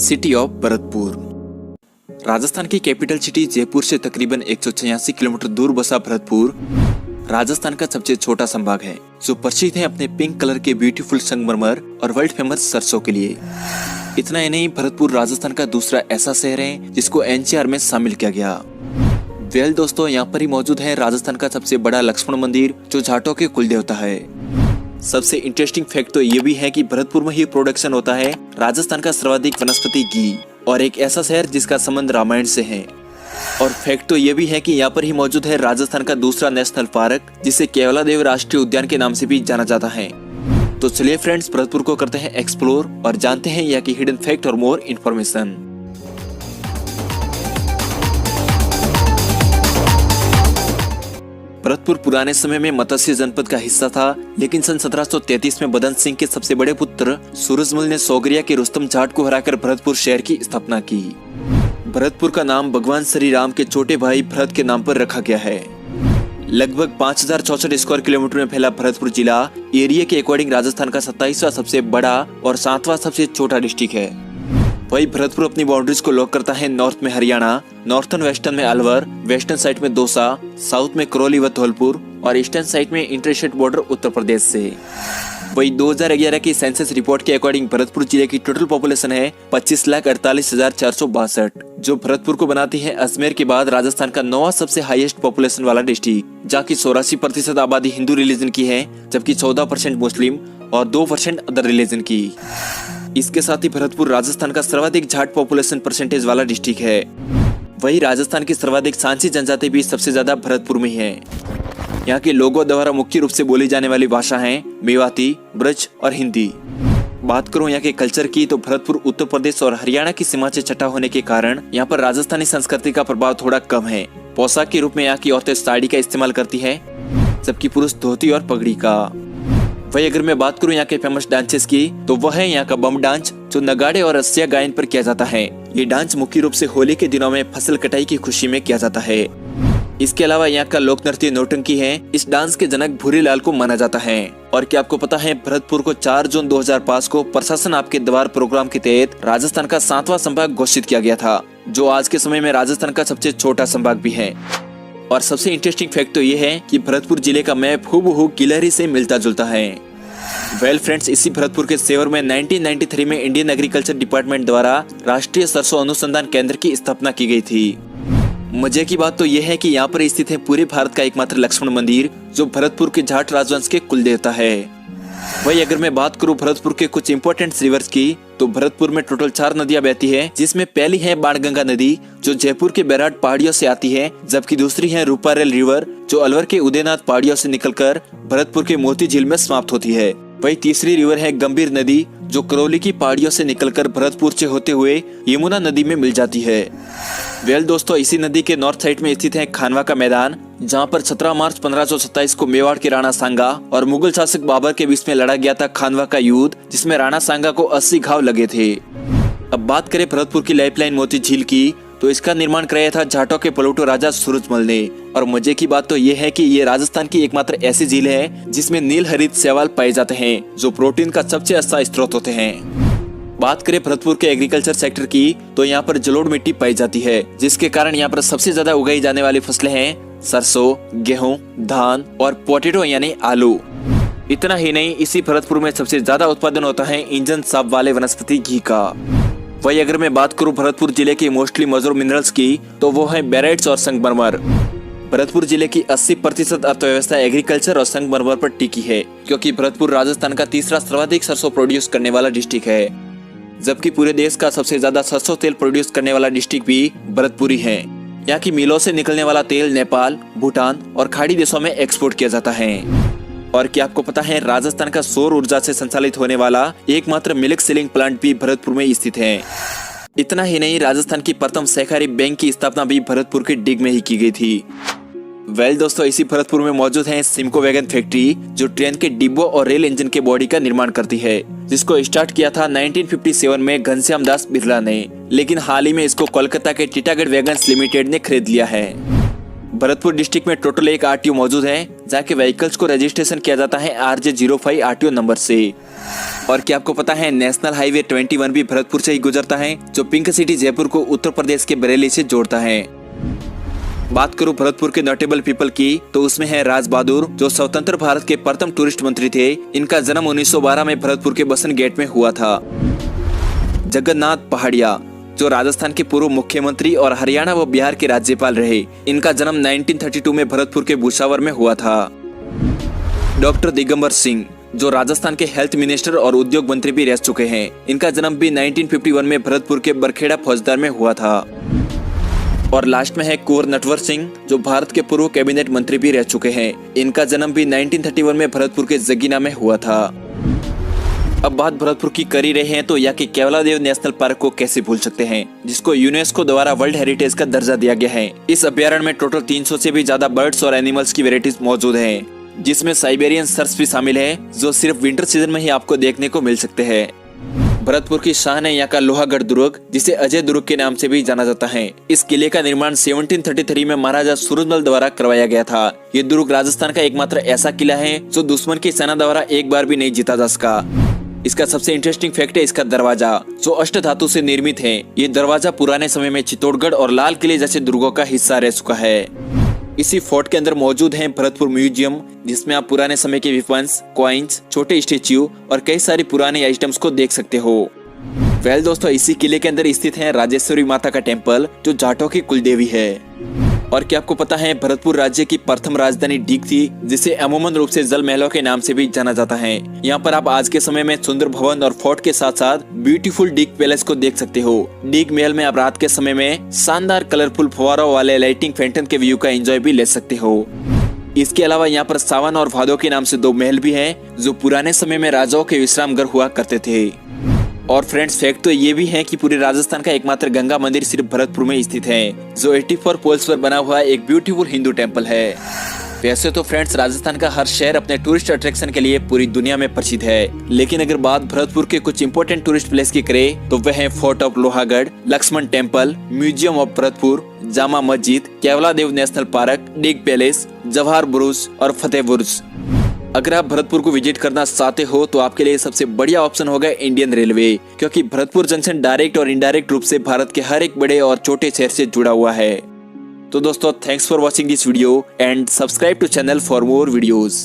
City of Bharatpur. Rajasthan की capital city Jaipur से तकरीबन 186 किलोमीटर दूर बसा भरतपुर राजस्थान का सबसे छोटा संभाग है, जो प्रसिद्ध है अपने पिंक कलर के ब्यूटीफुल संगमरमर और वर्ल्ड फेमस सरसों के लिए। इतना ही नहीं, भरतपुर राजस्थान का दूसरा ऐसा शहर है जिसको एनसीआर में शामिल किया गया। वेल दोस्तों, यहाँ पर ही मौजूद है राजस्थान का सबसे बड़ा लक्ष्मण मंदिर, जो जाटों के कुल देवता है। सबसे इंटरेस्टिंग फैक्ट तो ये भी है कि भरतपुर में ही प्रोडक्शन होता है राजस्थान का सर्वाधिक वनस्पति घी, और एक ऐसा शहर जिसका संबंध रामायण से है। और फैक्ट तो ये भी है कि यहाँ पर ही मौजूद है राजस्थान का दूसरा नेशनल पार्क, जिसे केवलादेव राष्ट्रीय उद्यान के नाम से भी जाना जाता है। तो चलिए फ्रेंड्स, भरतपुर को करते हैं एक्सप्लोर और जानते हैं यहाँ की हिडन फैक्ट और मोर इन्फॉर्मेशन। भरतपुर पुराने समय में मत्स्य जनपद का हिस्सा था, लेकिन सन 1733 में बदन सिंह के सबसे बड़े पुत्र सूरजमल ने सोगरिया के रुस्तम जाट को हराकर भरतपुर शहर की स्थापना की। भरतपुर का नाम भगवान श्री राम के छोटे भाई भरत के नाम पर रखा गया है। लगभग 5064 स्क्वायर किलोमीटर में फैला भरतपुर जिला एरिया के अकॉर्डिंग राजस्थान का 27वां सबसे बड़ा और 7वां सबसे छोटा डिस्ट्रिक्ट है। वही भरतपुर अपनी बाउंड्रीज को लॉक करता है नॉर्थ में हरियाणा, नॉर्थन वेस्टर्न में अलवर, वेस्टर्न साइड में दौसा, साउथ में करौली व धौलपुर और ईस्टर्न साइड में इंटरस्टेट बॉर्डर उत्तर प्रदेश से। वही 2011 की सेंसस रिपोर्ट के अकॉर्डिंग भरतपुर जिले की टोटल पॉपुलेशन है 25,48,462, जो भरतपुर को बनाती है अजमेर के बाद राजस्थान का 9वां सबसे हाईएस्ट पॉपुलेशन वाला डिस्ट्रिक्ट, जहाँ की 84% आबादी हिंदू रिलीजन की है, जबकि 14% मुस्लिम और 2% अदर रिलीजन की। इसके साथ ही भरतपुर राजस्थान का सर्वाधिक जाट पॉपुलेशन परसेंटेज वाला डिस्ट्रिक्ट है। वही राजस्थान की सर्वाधिक सांची जनजाति भी सबसे ज्यादा भरतपुर में है। यहाँ के लोगों द्वारा मुख्य रूप से बोली जाने वाली भाषा है मेवाती, ब्रज और हिंदी। बात करूँ यहाँ के कल्चर की, तो भरतपुर उत्तर प्रदेश और हरियाणा की सीमा से छटा होने के कारण यहाँ पर राजस्थानी संस्कृति का प्रभाव थोड़ा कम है। पोशाक के रूप में यहाँ की औरतें साड़ी का इस्तेमाल करती है, जबकि पुरुष धोती और पगड़ी का। वही अगर मैं बात करूँ यहाँ के फेमस डांसेस की, तो वह है यहाँ का बम डांस, जो नगाड़े और रस्सिया गायन पर किया जाता है। ये डांस मुख्य रूप से होली के दिनों में फसल कटाई की खुशी में किया जाता है। इसके अलावा यहाँ का लोक नृत्य नौटंकी है। इस डांस के जनक भूरीलाल को माना जाता है। और क्या आपको पता है, भरतपुर को 4 जून 2005 को प्रशासन आपके द्वार प्रोग्राम के तहत राजस्थान का 7वां संभाग घोषित किया गया था, जो आज के समय में राजस्थान का सबसे छोटा संभाग भी है। और सबसे इंटरेस्टिंग फैक्ट तो ये है कि भरतपुर जिले का मैप हूबहू गिलहरी से मिलता जुलता है। वेल फ्रेंड्स, इसी भरतपुर के सेवर में 1993 में इंडियन एग्रीकल्चर डिपार्टमेंट द्वारा राष्ट्रीय सरसों अनुसंधान केंद्र की स्थापना की गई थी। मजे की बात तो यह है कि यहाँ पर स्थित है पूरे भारत का एकमात्र लक्ष्मण मंदिर, जो भरतपुर के जाट राजवंश के कुल देवता है। वही अगर मैं बात करूँ भरतपुर के कुछ इंपॉर्टेंट रिवर्स की, तो भरतपुर में टोटल 4 नदियां बहती है, जिसमें पहली है बाणगंगा नदी, जो जयपुर के बैराट पहाड़ियों से आती है, जबकि दूसरी है रूपारेल रिवर, जो अलवर के उदयनाथ पहाड़ियों से निकलकर भरतपुर के मोती झील में समाप्त होती है। वही तीसरी रिवर है गंभीर नदी, जो करौली की पहाड़ियों से निकलकर भरतपुर से होते हुए यमुना नदी में मिल जाती है। वेल दोस्तों, इसी नदी के नॉर्थ साइड में स्थित है खानवा का मैदान, जहां पर 17 मार्च 1527 को मेवाड़ के राणा सांगा और मुगल शासक बाबर के बीच में लड़ा गया था खानवा का युद्ध, जिसमें राणा सांगा को 80 घाव लगे थे। अब बात करें भरतपुर की लाइफलाइन मोती झील की, तो इसका निर्माण कराया था जाटों के पलटू राजा सूरजमल ने। और मजे की बात तो ये है कि ये राजस्थान की एकमात्र ऐसी झील है जिसमें नील हरित शैवाल पाए जाते हैं, जो प्रोटीन का सबसे अच्छा स्रोत होते हैं। बात करें भरतपुर के एग्रीकल्चर सेक्टर की, तो यहाँ पर जलोढ़ मिट्टी पाई जाती है, जिसके कारण यहाँ पर सबसे ज्यादा उगाई जाने वाली फसलें हैं सरसों, गेहूं, धान और पोटैटो यानी आलू। इतना ही नहीं, इसी भरतपुर में सबसे ज्यादा उत्पादन होता है इंजन साब वाले वनस्पति घी का। वही अगर मैं बात करूं भरतपुर जिले के मोस्टली मजूर मिनरल्स की, तो वो है बेराइट्स और संगमरमर। भरतपुर जिले की 80% अर्थव्यवस्था एग्रीकल्चर और संगमरमर पर टिकी है, क्योंकि भरतपुर राजस्थान का तीसरा सर्वाधिक सरसों प्रोड्यूस करने वाला डिस्ट्रिक्ट है, जबकि पूरे देश का सबसे ज्यादा सरसों तेल प्रोड्यूस करने वाला डिस्ट्रिक्ट भी भरतपुर ही है। यहाँ की मिलों से निकलने वाला तेल नेपाल, भूटान और खाड़ी देशों में एक्सपोर्ट किया जाता है। और क्या आपको पता है, राजस्थान का सौर ऊर्जा से संचालित होने वाला एकमात्र मिल्क सेलिंग प्लांट भी भरतपुर में स्थित है। इतना ही नहीं, राजस्थान की प्रथम सहकारी बैंक की स्थापना भी भरतपुर के डिग में ही की गई थी। वेल दोस्तों, इसी भरतपुर में मौजूद है सिमको वैगन फैक्ट्री, जो ट्रेन के डिब्बों और रेल इंजन के बॉडी का निर्माण करती है, जिसको स्टार्ट किया था 1957 में घनश्याम दास बिरला ने, लेकिन हाल ही में इसको कोलकाता के टीटागढ़ वैगन्स लिमिटेड ने खरीद लिया है। भरतपुर डिस्ट्रिक्ट में टोटल एक आरटीओ मौजूद है, जहाँ के व्हीकल्स को रजिस्ट्रेशन किया जाता है RJ05 आरटीओ नंबर से। और क्या आपको पता है नेशनल हाईवे 21 भी भरतपुर से ही गुजरता है, जो पिंक सिटी जयपुर को उत्तर प्रदेश के बरेली से जोड़ता है। बात करूं भरतपुर के नोटेबल पीपल की, तो उसमें है राज बहादुर, जो स्वतंत्र भारत के प्रथम टूरिस्ट मंत्री थे। इनका जन्म 1912 में भरतपुर के बसन गेट में हुआ था। जगन्नाथ पहाड़िया, जो राजस्थान के पूर्व मुख्यमंत्री और हरियाणा व बिहार के राज्यपाल रहे। इनका जन्म 1932 में भरतपुर के भुसावर में हुआ था। डॉक्टर दिगंबर सिंह, जो राजस्थान के हेल्थ मिनिस्टर और उद्योग मंत्री भी रह चुके हैं। इनका जन्म भी 1951 में भरतपुर के बरखेड़ा फौजदार में हुआ था। और लास्ट में है कुंवर नटवर सिंह, जो भारत के पूर्व कैबिनेट मंत्री भी रह चुके हैं। इनका जन्म भी 1931 में भरतपुर के जगीना में हुआ था। अब बात भरतपुर की कर ही रहे हैं, तो यहाँ के केवलादेव नेशनल पार्क को कैसे भूल सकते हैं, जिसको यूनेस्को द्वारा वर्ल्ड हेरिटेज का दर्जा दिया गया है। इस अभ्यारण्य में टोटल 300 से भी ज्यादा बर्ड्स और एनिमल्स की वेराइटीज मौजूद हैं, जिसमें साइबेरियन सर्स भी शामिल है, जो सिर्फ विंटर सीजन में ही आपको देखने को मिल सकते हैं। भरतपुर की शान है यहाँ का लोहागढ़ दुर्ग, जिसे अजय दुर्ग के नाम से भी जाना जाता है। इस किले का निर्माण 1733 में महाराजा सूरजमल द्वारा करवाया गया था। ये दुर्ग राजस्थान का एकमात्र ऐसा किला है जो दुश्मन की सेना द्वारा एक बार भी नहीं जीता जा सका। इसका सबसे इंटरेस्टिंग फैक्ट है इसका दरवाजा, जो अष्ट धातु से निर्मित है। ये दरवाजा पुराने समय में चित्तौड़गढ़ और लाल किले जैसे दुर्गों का हिस्सा रह चुका है। इसी फोर्ट के अंदर मौजूद है भरतपुर म्यूजियम, जिसमें आप पुराने समय के वेपन्स, कॉइन्स, छोटे स्टेच्यू और कई सारी पुराने आइटम्स को देख सकते हो। वेल दोस्तों, इसी किले के अंदर स्थित है राजेश्वरी माता का टेम्पल, जो जाटों की कुलदेवी है। और क्या आपको पता है भरतपुर राज्य की प्रथम राजधानी डीग थी, जिसे अमूमन रूप से जल महलों के नाम से भी जाना जाता है। यहाँ पर आप आज के समय में सुंदर भवन और फोर्ट के साथ साथ ब्यूटीफुल डीग पैलेस को देख सकते हो। डीग महल में आप रात के समय में शानदार कलरफुल फुवारों वाले लाइटिंग फैंटन के व्यू का एंजॉय भी ले सकते हो। इसके अलावा यहाँ पर सावन और भादो के नाम से 2 महल भी हैं, जो पुराने समय में राजाओं के विश्राम घर हुआ करते थे। और फ्रेंड्स, फैक्ट तो ये भी है कि पूरे राजस्थान का एकमात्र गंगा मंदिर सिर्फ भरतपुर में स्थित है, जो 84 पोल्स पर बना हुआ एक ब्यूटीफुल हिंदू टेम्पल है। वैसे तो फ्रेंड्स, राजस्थान का हर शहर अपने टूरिस्ट अट्रैक्शन के लिए पूरी दुनिया में प्रसिद्ध है, लेकिन अगर बात भरतपुर के कुछ इंपोर्टेंट टूरिस्ट प्लेस की करें, तो वह है fort of Lohagarh, Lakshman temple, museum of Bharatpur, Jama Masjid, Keoladeo national park, Deeg palace, Jawahar Burj और फतेह बुरुज। अगर आप भरतपुर को विजिट करना चाहते हो, तो आपके लिए सबसे बढ़िया ऑप्शन होगा इंडियन रेलवे, क्योंकि भरतपुर जंक्शन डायरेक्ट और इनडायरेक्ट रूप से भारत के हर एक बड़े और छोटे शहर से जुड़ा हुआ है। तो दोस्तों, thanks for watching this video and subscribe to channel for more videos.